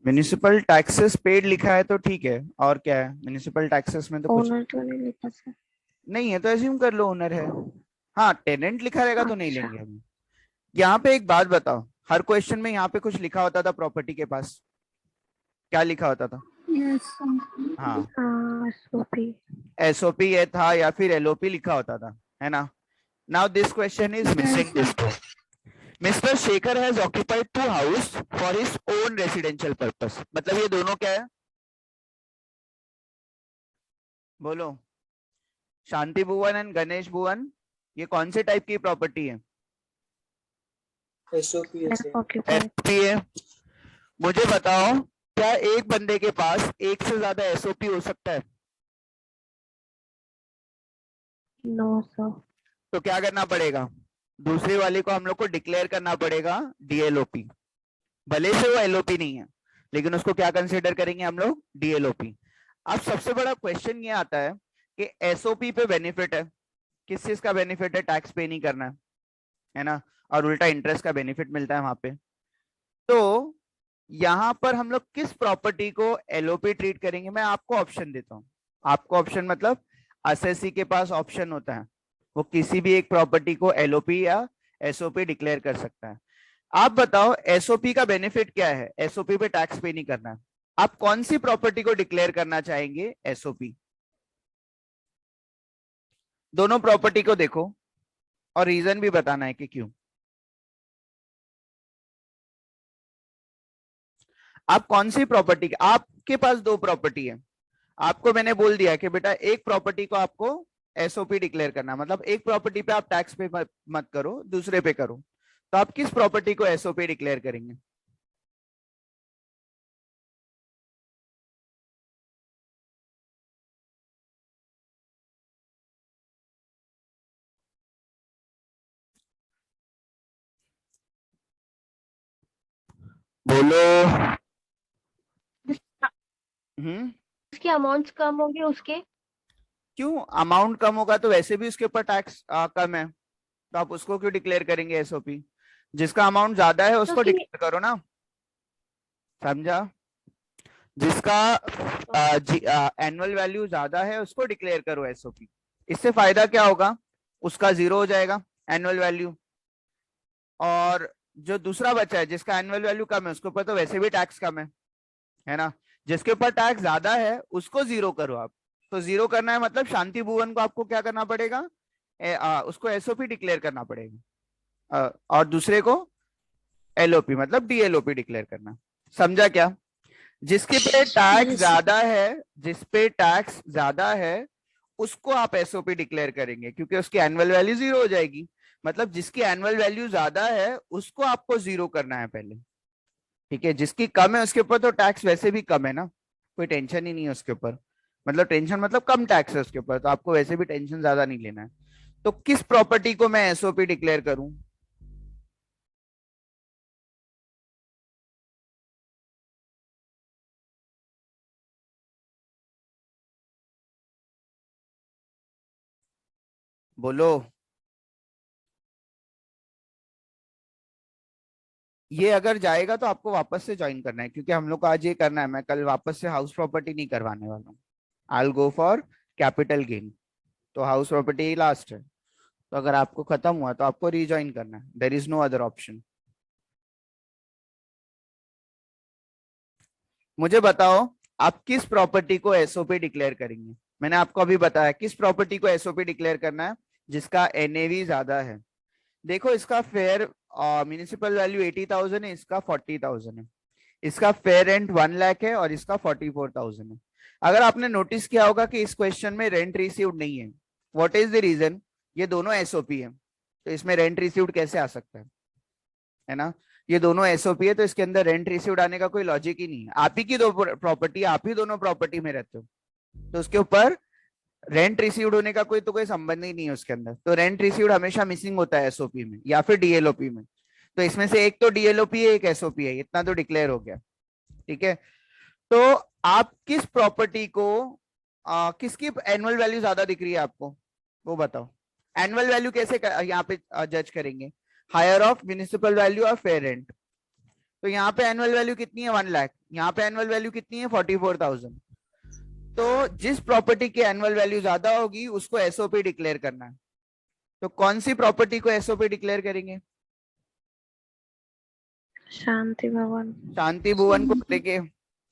Municipal taxes paid लिखा है तो ठीक है, और क्या है म्युनिसिपल टैक्सेस में तो कुछ Owner तो नहीं लिखा सर। नहीं है, तो एज्यूम कर लो ओनर है। हाँ टेनेंट लिखा रहेगा तो नहीं अच्छा। लेंगे हम। यहाँ पे एक बात बताओ, हर क्वेश्चन में यहाँ पे कुछ लिखा होता था प्रॉपर्टी के पास, क्या लिखा होता था। Yes. हाँ SOP. एसओपी ये था या फिर एलओपी लिखा होता था, है ना। Now this question is missing this too. Mister Shekhar has occupied 2 house for his own residential purpose, मतलब ये दोनों क्या है बोलो। शांति भुवन एंड गणेश भुवन, ये कौन से टाइप की प्रॉपर्टी है। Occupied. एसओपी है। मुझे बताओ क्या एक बंदे के पास एक से ज्यादा एसओपी हो सकता है। No sir. तो क्या करना पड़ेगा, दूसरे वाले को हम लोग को डिक्लेयर करना पड़ेगा डीएलओपी। भले से वो एलओपी नहीं है लेकिन उसको क्या कंसीडर करेंगे हम लोग, डीएलओपी। अब सबसे बड़ा क्वेश्चन ये आता है कि एसओपी पे बेनिफिट है, किस चीज का बेनिफिट है, टैक्स पे नहीं करना है ना, और उल्टा इंटरेस्ट का बेनिफिट मिलता है वहां पे। तो यहां पर हम लोग किस प्रॉपर्टी को एलओपी ट्रीट करेंगे, मैं आपको ऑप्शन देता हूं। आपको ऑप्शन मतलब असेसी के पास ऑप्शन होता है, वो किसी भी एक प्रॉपर्टी को एलओपी या एसओपी डिक्लेयर कर सकता है। आप बताओ एसओपी का बेनिफिट क्या है, एसओपी पे टैक्स पे नहीं करना है। आप कौन सी प्रॉपर्टी को डिक्लेयर करना चाहेंगे एसओपी। दोनों प्रॉपर्टी को देखो और रीजन भी बताना है कि क्यों। आप कौन सी प्रॉपर्टी, आपके पास 2 प्रॉपर्टी है, आपको मैंने बोल दिया कि बेटा एक प्रॉपर्टी को आपको एसओपी डिक्लेयर करना, मतलब एक प्रॉपर्टी पे आप टैक्स पे मत करो, दूसरे पे करो। तो आप किस प्रॉपर्टी को एसओपी डिक्लेयर करेंगे। बोलो। उसके अमाउंट्स कम होंगे उसके। क्यों अमाउंट कम होगा, तो वैसे भी उसके ऊपर टैक्स कम है, तो आप उसको क्यों डिक्लेयर करेंगे एसओपी। जिसका अमाउंट ज्यादा है तो उसको उसकी डिक्लेयर करो ना, समझा। जिसका एनुअल वैल्यू ज्यादा है उसको डिक्लेयर करो एसओपी। इससे फायदा क्या होगा, उसका 0 हो जाएगा एनुअल वैल्यू, और जो दूसरा बचा है जिसका एनुअल वैल्यू कम है उसके ऊपर तो वैसे भी टैक्स कम है ना। जिसके ऊपर टैक्स ज्यादा है उसको 0 करो आप। तो 0 करना है मतलब शांति भुवन को आपको क्या करना पड़ेगा, उसको एसओपी डिक्लेयर करना पड़ेगा, और दूसरे को एलओपी मतलब डीएलओपी डिक्लेयर करना। समझा क्या। जिसके पे टैक्स Yes. ज्यादा है, जिस पे टैक्स ज्यादा है उसको आप एसओपी डिक्लेयर करेंगे क्योंकि उसकी एनुअल वैल्यू 0 हो जाएगी। मतलब जिसकी एनुअल वैल्यू ज्यादा है उसको आपको 0 करना है पहले, ठीक है। जिसकी कम है उसके ऊपर तो टैक्स वैसे भी कम है ना, कोई टेंशन ही नहीं है उसके ऊपर, मतलब टेंशन मतलब कम टैक्स है उसके ऊपर, तो आपको वैसे भी टेंशन ज्यादा नहीं लेना है। तो किस प्रॉपर्टी को मैं एसओपी डिक्लेयर करूं। बोलो। ये अगर जाएगा तो आपको वापस से ज्वाइन करना है क्योंकि हम लोग को आज ये करना है, मैं कल वापस से हाउस प्रॉपर्टी नहीं करवाने वाला हूँ। आई गो फॉर कैपिटल गेन, तो हाउस प्रॉपर्टी लास्ट है। तो अगर आपको खत्म हुआ तो आपको रीज्वाइन करना है, there is no other option. मुझे बताओ आप किस प्रॉपर्टी को एसओपी डिक्लेयर करेंगे? मैंने आपको अभी बताया किस प्रॉपर्टी को एसओपी डिक्लेयर करना है, जिसका एनएवी ज्यादा है। देखो इसका फेयर म्यूनिसिपल वैल्यू 80,000 है, इसका 40,000 है, इसका फेयर रेंट 1 लाख है और इसका 44,000 है। अगर आपने नोटिस किया होगा कि इस क्वेश्चन में रेंट रिसीव्ड नहीं है, व्हाट इज द रीजन? ये दोनों एसओपी है, तो इसमें रेंट रिसीव्ड कैसे आ सकता है ना? ये दोनों एसओपी है, तो इसके अंदर रेंट रिसीव्ड आने का कोई लॉजिक ही नहीं है। आप ही की दो प्रॉपर्टी, आप ही दोनों प्रॉपर्टी में रहते हो, तो उसके ऊपर रेंट रिसीव्ड होने का कोई संबंध ही नहीं है उसके अंदर। तो रेंट रिसीव्ड हमेशा मिसिंग होता है एसओपी में या फिर डीएलओपी में। तो इसमें से एक तो डीएलओपी है, एक एसओपी है, इतना तो डिक्लेयर हो गया। ठीक है, तो आप किस प्रॉपर्टी को किसकी एनुअल वैल्यू ज्यादा दिख रही है आपको, वो बताओ। एनुअल वैल्यू कैसे यहाँ पे जज करेंगे? हायर ऑफ म्यूनिसिपल वैल्यू और फेयर रेंट। तो यहाँ पे एनुअल वैल्यू कितनी है? 1 लाख। यहाँ पे एनुअल वैल्यू कितनी है? 44,000। तो जिस प्रॉपर्टी की एनुअल वैल्यू ज्यादा होगी उसको एसओपी डिक्लेयर करना है। तो कौन सी प्रॉपर्टी को एसओपी डिक्लेयर करेंगे? शांति भवन। शांति भुवन को करेंगे,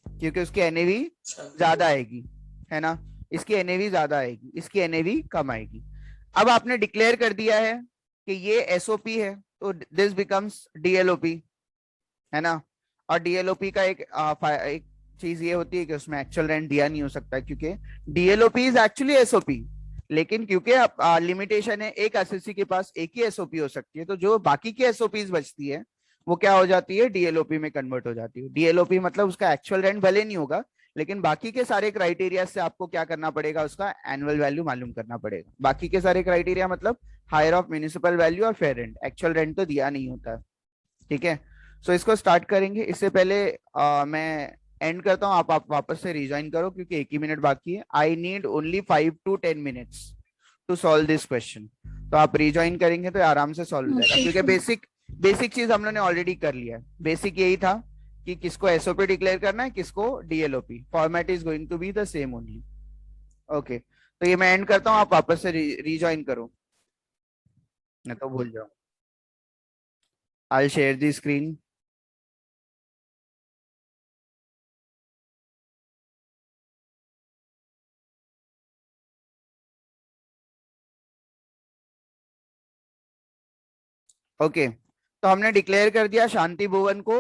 क्योंकि उसकी एनएवी ज्यादा आएगी, है ना? इसकी एनएवी ज्यादा आएगी, इसकी एनएवी कम आएगी। अब आपने डिक्लेयर कर दिया है कि ये एसओपी है, तो दिस बिकम्स डीएलओपी, है ना? और डीएलओपी का एक चीज ये होती है कि उसमें एक्चुअल रेंट दिया नहीं हो सकता, क्योंकि डीएलओपी इज एक्चुअली एसओपी, लेकिन क्योंकि लिमिटेशन है, एक एसएससी के पास एक ही एसओपी हो सकती है, तो जो बाकी की एसओपीज बचती है वो क्या हो जाती है? डीएलओपी में कन्वर्ट हो जाती है। डीएलओपी मतलब उसका एक्चुअल रेंट भले नहीं होगा, लेकिन बाकी के सारे क्राइटेरिया से आपको क्या करना पड़ेगा? उसका एनुअल वैल्यू मालूम करना पड़ेगा। बाकी के सारे क्राइटेरिया मतलब हायर ऑफ म्यूनिसिपल वैल्यू और फेयर रेंट, एक्चुअल रेंट तो दिया नहीं होता है। ठीक है, सो इसको स्टार्ट करेंगे। इससे पहले मैं एंड करता हूँ, आप वापस से रिज्वाइन करो, क्योंकि 1 ही मिनट बाकी है। I need only 5 to 10 minutes to solve this question. तो आप रिज्वाइन करेंगे तो आराम से सॉल्व हो जाएगा, क्योंकि बेसिक चीज हम लोगों ने ऑलरेडी कर लिया है। बेसिक यही था कि किसको एसओपी डिक्लेयर करना है, किसको DLOP. Format is going to be the same only. Okay, तो ये मैं एंड करता हूँ, आप वापस से रिज्वाइन करो, मैं तो भूल जाऊँ। I share the screen. Okay, तो हमने डिक्लेयर कर दिया शांति भुवन को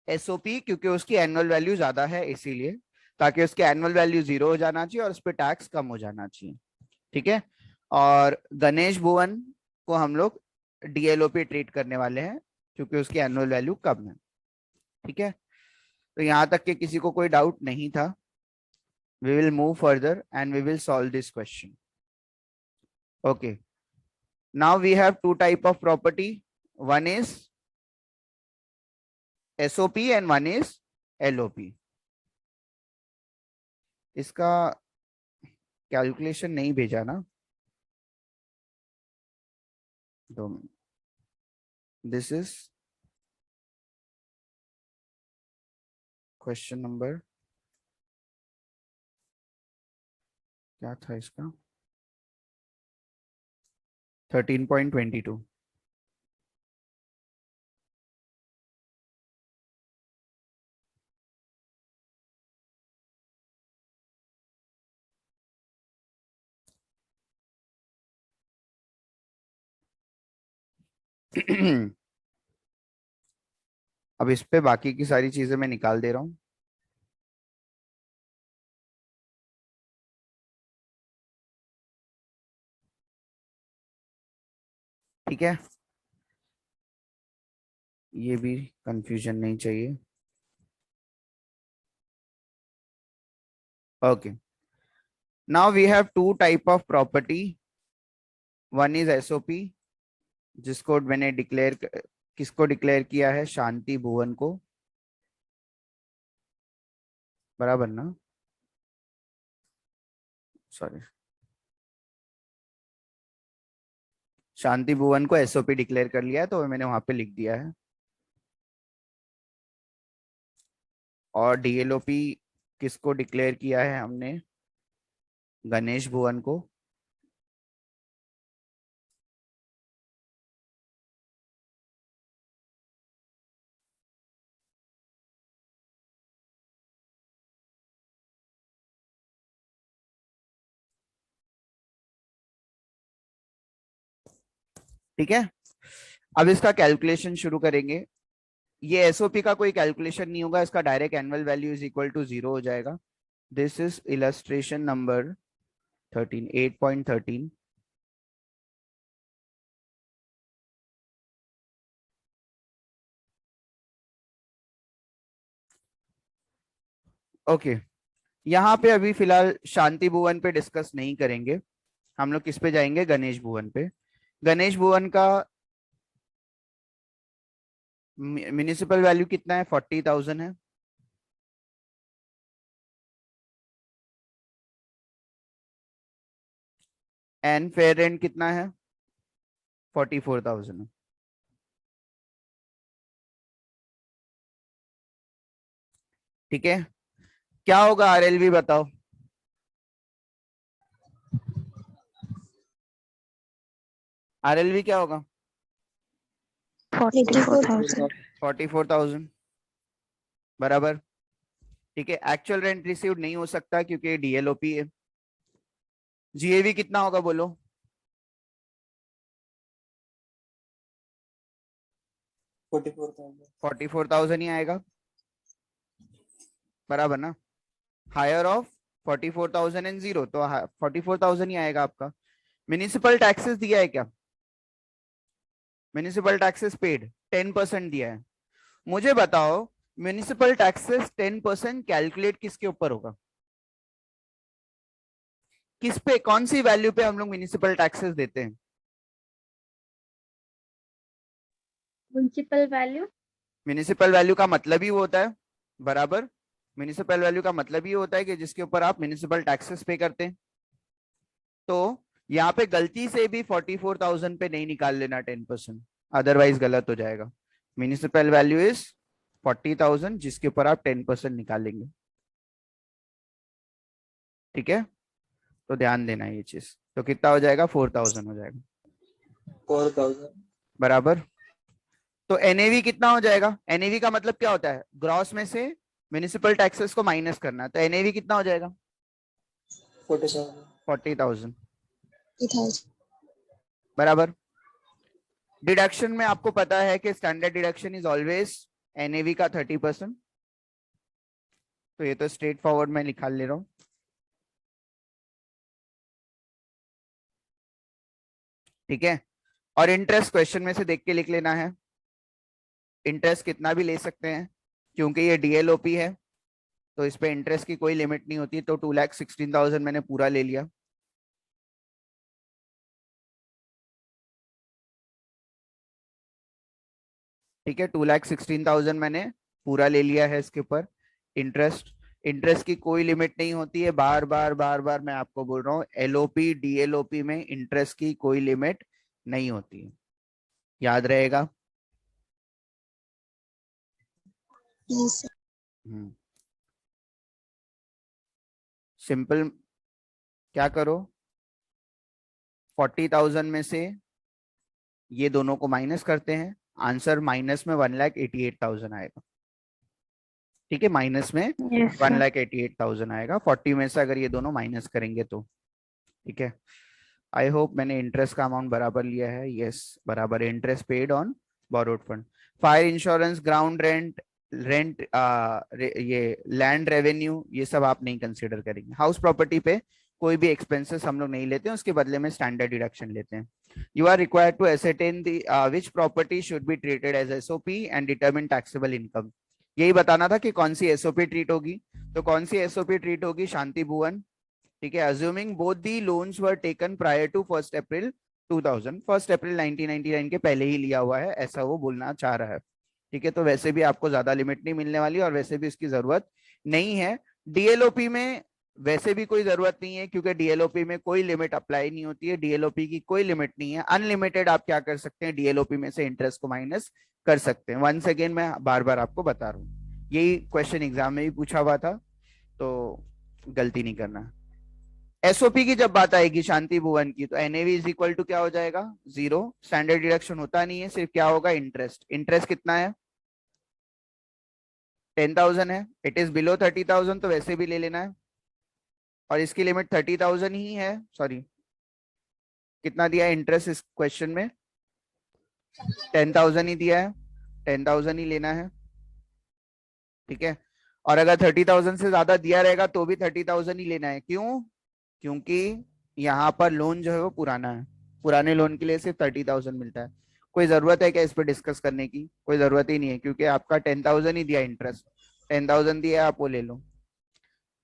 एसओपी, क्योंकि उसकी एनुअल वैल्यू ज्यादा है इसीलिए, ताकि उसकी एनुअल वैल्यू 0 हो जाना चाहिए और उस पर टैक्स कम हो जाना चाहिए। ठीक है, और गणेश भुवन को हम लोग डीएलओपी ट्रीट करने वाले हैं, क्योंकि उसकी एनुअल वैल्यू कम है। ठीक है, तो यहां तक के किसी को कोई डाउट नहीं था? We will move further and we will solve this question. Okay, now we have two type of property, one is SOP and one is LOP। इसका कैलकुलेशन नहीं भेजा ना? 2 minute, this is question number, क्या था इसका? 13.22। अब इस पे बाकी की सारी चीजें मैं निकाल दे रहा हूँ। ठीक है, ये भी कंफ्यूजन नहीं चाहिए। Okay, now we have two type of property, one is SOP, जिसको मैंने डिक्लेयर, किसको डिक्लेयर किया है? शांति भुवन को, बराबर ना? सॉरी, शांति भुवन को एसओपी डिक्लेयर कर लिया है, तो मैंने वहां पे लिख दिया है। और डीएलओपी किसको डिक्लेयर किया है हमने? गणेश भुवन को। ठीक है, अब इसका कैलकुलेशन शुरू करेंगे। ये एसओपी का कोई कैलकुलेशन नहीं होगा, इसका direct annual value is equal to 0 हो जाएगा। This is illustration number 13, 8.13। Okay, यहाँ पे अभी फिलहाल शांति भुवन पे डिस्कस नहीं करेंगे, हम लोग किस पे जाएंगे, गणेश भुवन पे। गणेश भुवन का म्युनिसिपल वैल्यू कितना है, 40,000 है। एंड फेयर रेंट कितना है, 44,000 है। ठीक है, क्या होगा आरएलवी बताओ। आरएलवी क्या होगा, 44,000. 44,000 बराबर। ठीक है, एक्चुअल रेंट रिसीव्ड नहीं हो सकता क्योंकि डीएलओपी है। जीएवी कितना होगा बोलो, 44,000 ही आएगा, बराबर ना। हायर ऑफ 44,000 एंड 0, तो 44,000 ही आएगा आपका। म्युनिसिपल टैक्सेस दिया है क्या, म्युनिसिपल टैक्सेस पेड 10% दिया है। मुझे बताओ म्युनिसिपल टैक्सेस 10% कैलकुलेट किसके ऊपर होगा, किस पे, कौन सी वैल्यू पे हम लोग म्युनिसिपल टैक्सेस देते हैं। Municipal value. म्युनिसिपल वैल्यू का मतलब ही वो होता है, बराबर, म्युनिसिपल वैल्यू का मतलब ही होता है कि जिसके ऊपर आप म्युनिसिपल टैक्सेस पे करते हैं। तो यहाँ पे गलती से भी 44,000 पे नहीं निकाल लेना 10%, अदरवाइज गलत हो जाएगा। म्युनिसिपल वैल्यू इज 40,000 जिसके ऊपर आप 10% निकालेंगे। ठीक है, तो ध्यान देना ये चीज। तो कितना हो जाएगा, 4,000 हो जाएगा, 4,000 बराबर। तो एनएवी कितना हो जाएगा, एनएवी का मतलब क्या होता है, ग्रॉस में से म्युनिसिपल टैक्सेस को माइनस करना। तो एनएवी कितना हो जाएगा, 40,000 बराबर। डिडक्शन में आपको पता है कि standard deduction is always NAV का 30%। तो ये तो स्ट्रेट फॉरवर्ड में निकाल ले रहा हूं। ठीक है, और इंटरेस्ट क्वेश्चन में से देख के लिख लेना है। इंटरेस्ट कितना भी ले सकते हैं क्योंकि ये डीएलओपी है, तो इस पे इंटरेस्ट की कोई लिमिट नहीं होती। तो 2,16,000 मैंने पूरा ले लिया। ठीक है, 2,16,000 मैंने पूरा ले लिया है इसके ऊपर। इंटरेस्ट, इंटरेस्ट की कोई लिमिट नहीं होती है, बार बार बार बार मैं आपको बोल रहा हूँ, एलओपी डीएलओपी में इंटरेस्ट की कोई लिमिट नहीं होती है, याद रहेगा। सिंपल, क्या करो, 40,000 में से ये दोनों को माइनस करते हैं, आंसर माइनस में 1,88,000 आएगा। ठीक है, माइनस में Yes, sir. 1,88,000 आएगा 40 में से अगर ये दोनों माइनस करेंगे तो। ठीक है, आई होप मैंने इंटरेस्ट का अमाउंट बराबर लिया है। यस, बराबर है। Interest paid on borrowed fund, fire insurance, ground rent, rent, ये लैंड रेवेन्यू, ये सब आप नहीं कंसीडर करेंगे। हाउस प्रॉपर्टी पे कोई भी एक्सपेंसेस हम लोग नहीं लेते हैं, उसके बदले में स्टैंडर्ड डिडक्शन लेते हैं। You are required to ascertain the which property should be treated as SOP and determine taxable income. यही बताना था कि कौन सी एसओपी ट्रीट होगी। तो कौन सी एसओपी ट्रीट होगी, शांति भुवन। ठीक है, assuming both the loans were taken prior to 1 April 2000, 1 April 1999 के पहले ही लिया हुआ है, ऐसा वो बोलना चाह रहा है। ठीक है, तो वैसे भी आपको ज्यादा लिमिट नहीं मिलने वाली और वैसे भी इसकी जरूरत नहीं है। डीएलओपी में वैसे भी कोई जरूरत नहीं है क्योंकि डीएलओपी में कोई लिमिट अप्लाई नहीं होती है, डीएलओपी की कोई लिमिट नहीं है, अनलिमिटेड आप क्या कर सकते हैं, डीएलओपी में से इंटरेस्ट को माइनस कर सकते हैं। वंस अगेन मैं बार बार आपको बता रहा हूँ, यही क्वेश्चन एग्जाम में भी पूछा हुआ था, तो गलती नहीं करना। एसओपी की जब बात आएगी शांति भुवन की, तो एनएवी इज इक्वल टू क्या हो जाएगा, 0। स्टैंडर्ड डिडक्शन होता नहीं है, सिर्फ क्या होगा, इंटरेस्ट। इंटरेस्ट कितना है, 10,000 है। इट इज बिलो 30,000 तो वैसे भी ले लेना है, और इसकी लिमिट 30,000 ही है। सॉरी, कितना दिया है इंटरेस्ट इस क्वेश्चन में, 10,000 ही दिया है, 10,000 ही लेना है, ठीक है। और अगर 30,000 से ज्यादा दिया रहेगा तो भी 30,000 ही लेना है। क्यों? क्योंकि यहाँ पर लोन जो है वो पुराना है, पुराने लोन के लिए सिर्फ 30,000 मिलता है। कोई जरूरत है क्या इस पर डिस्कस करने की? कोई जरूरत ही नहीं है, क्योंकि आपका 10,000 ही दिया इंटरेस्ट, 10,000 दिया है, आप वो ले लो।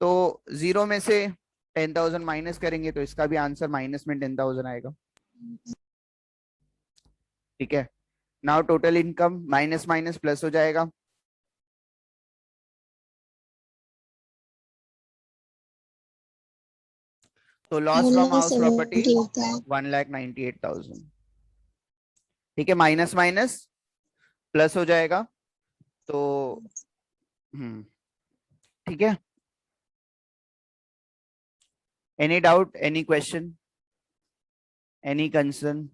तो 0 में से 10,000 माइनस करेंगे तो इसका भी आंसर माइनस में 10,000 आएगा, ठीक है। Now total income minus minus plus हो जाएगा, तो लॉस फ्रॉम हाउस प्रॉपर्टी 1,98,000, ठीक है। माइनस माइनस प्लस हो जाएगा, तो ठीक है। Any doubt, any question, any concern?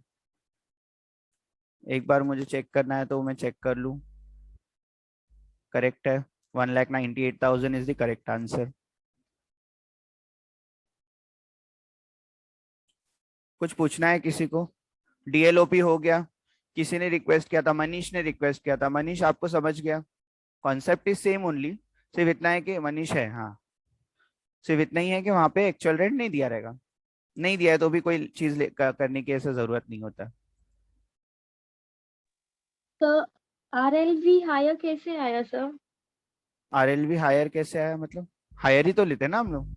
एक बार मुझे चेक करना है तो मैं चेक कर लूं। करेक्ट है, 1,98,000 इज द करेक्ट आंसर। कुछ पूछना है किसी को? डीएलओपी हो गया। किसी ने रिक्वेस्ट किया था, मनीष ने रिक्वेस्ट किया था। मनीष आपको समझ गया? कॉन्सेप्ट इज सेम ओनली, सिर्फ इतना है कि मनीष है, हाँ, सिर्फ इतना ही है कि वहां पे एक्चुअल रेंट नहीं दिया रहेगा। नहीं दिया है तो भी कोई चीज करने की ऐसा जरूरत नहीं होता। तो आरएलवी हायर कैसे आया सर? आरएलवी हायर कैसे आया मतलब? हायर ही तो लेते हैं ना हम लोग।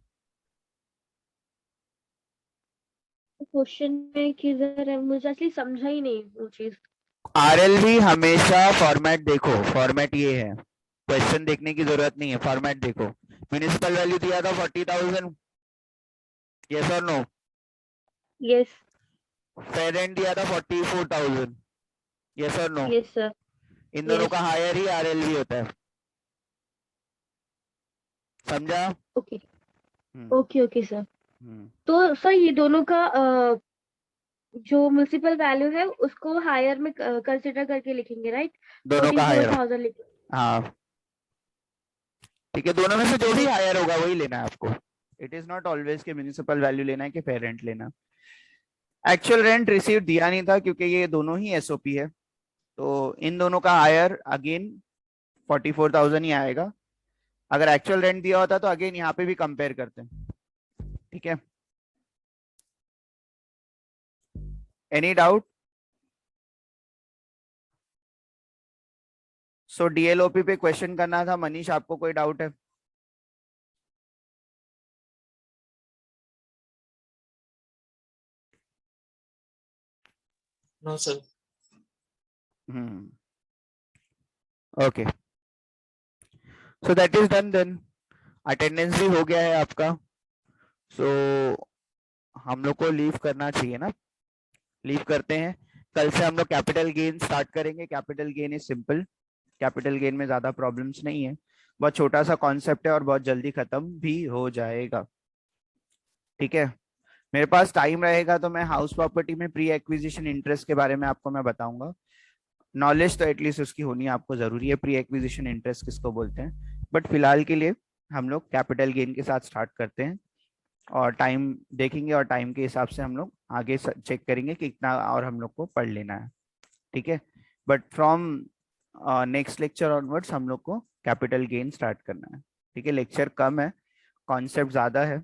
क्वेश्चन में किधर है, मुझे असली समझा ही नहीं वो चीज। आरएलवी हमेशा फॉर्मेट देखो, फॉर्मेट ये है, क्वेश्चन देखने की जरूरत नहीं है, फॉर्मेट देखो। म्युनिसिपल वैल्यू दिया था 40,000, यस और नो? यस। फेयर रेंट दिया था 44,000, यस और नो? Yes sir. इन दोनों यस। का हायर ही आरएलवी होता है, समझा? Okay okay okay sir. Hmm. तो सर ये दोनों का जो म्युनिसिपल वैल्यू है उसको हायर में कंसिडर करके लिखेंगे, राइट? दोनों का हायर, 44,000 लिखेंगे। हाँ, ठीक है। दोनों में से जो भी हायर होगा वही लेना है आपको। इट इज नॉट ऑलवेज कि म्युनिसिपल वैल्यू लेना है कि फेयर रेंट लेना। एक्चुअल रेंट रिसीव दिया नहीं था क्योंकि ये दोनों ही एसओपी है, तो इन दोनों का हायर अगेन 44,000 ही आएगा। अगर एक्चुअल रेंट दिया होता तो अगेन यहाँ पे भी कंपेयर करते हैं, ठीक है। Any doubt? सो डीएलओपी पे क्वेश्चन करना था। मनीष आपको कोई डाउट है? No sir. Okay, so that is done then. Attendance भी हो गया है आपका, सो हम लोग को लीव करना चाहिए ना। लीव करते हैं। कल से हम लोग कैपिटल गेन स्टार्ट करेंगे। Capital gain is simple, capital gain में ज्यादा प्रॉब्लम्स नहीं है, बहुत छोटा सा कॉन्सेप्ट है और बहुत जल्दी खत्म भी हो जाएगा, ठीक है। मेरे पास टाइम रहेगा तो मैं हाउस प्रॉपर्टी में प्री एक्विजिशन इंटरेस्ट के बारे में आपको मैं बताऊंगा। नॉलेज तो एटलीस्ट उसकी होनी आपको जरूरी है, प्री एक्विजिशन इंटरेस्ट किसको बोलते हैं। बट फिलहाल के लिए हम लोग कैपिटल गेन के साथ स्टार्ट करते हैं और टाइम देखेंगे और टाइम के हिसाब से हम लोग आगे चेक करेंगे कि कितना और हम लोग को पढ़ लेना है, ठीक है। But from next lecture onwards हम लोग को कैपिटल गेन स्टार्ट करना है, ठीक है। लेक्चर कम है, कॉन्सेप्ट ज्यादा है,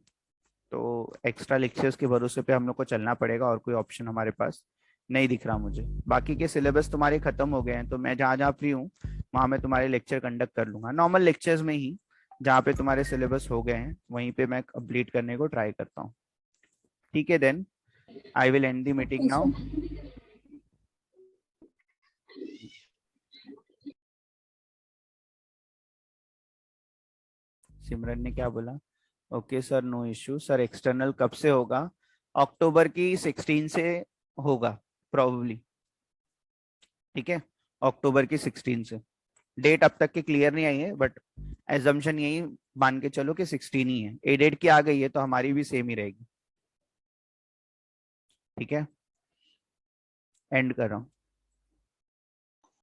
तो एक्स्ट्रा लेक्चर्स के भरोसे पे हम लोग को चलना पड़ेगा और कोई ऑप्शन हमारे पास नहीं दिख रहा मुझे। बाकी के सिलेबस तुम्हारे खत्म हो गए हैं, तो मैं जहाँ जहाँ फ्री हूँ वहाँ मैं तुम्हारे लेक्चर कंडक्ट कर लूंगा, नॉर्मल लेक्चर्स में ही। जहाँ पे तुम्हारे सिलेबस हो गए हैं वहीं पे मैं कंप्लीट करने को ट्राई करता हूँ, ठीक है। Then I will end the meeting now. Simran ने क्या बोला? Okay sir, no issue sir. External कब से होगा? अक्टूबर की 16 से होगा प्रोबेबली, ठीक है। अक्टूबर की 16 से। डेट अब तक की क्लियर नहीं आई है, बट एजम्पशन यही मान के चलो कि 16 ही है। ए डेट की आ गई है तो हमारी भी सेम ही रहेगी, ठीक है। एंड कर रहा हूँ।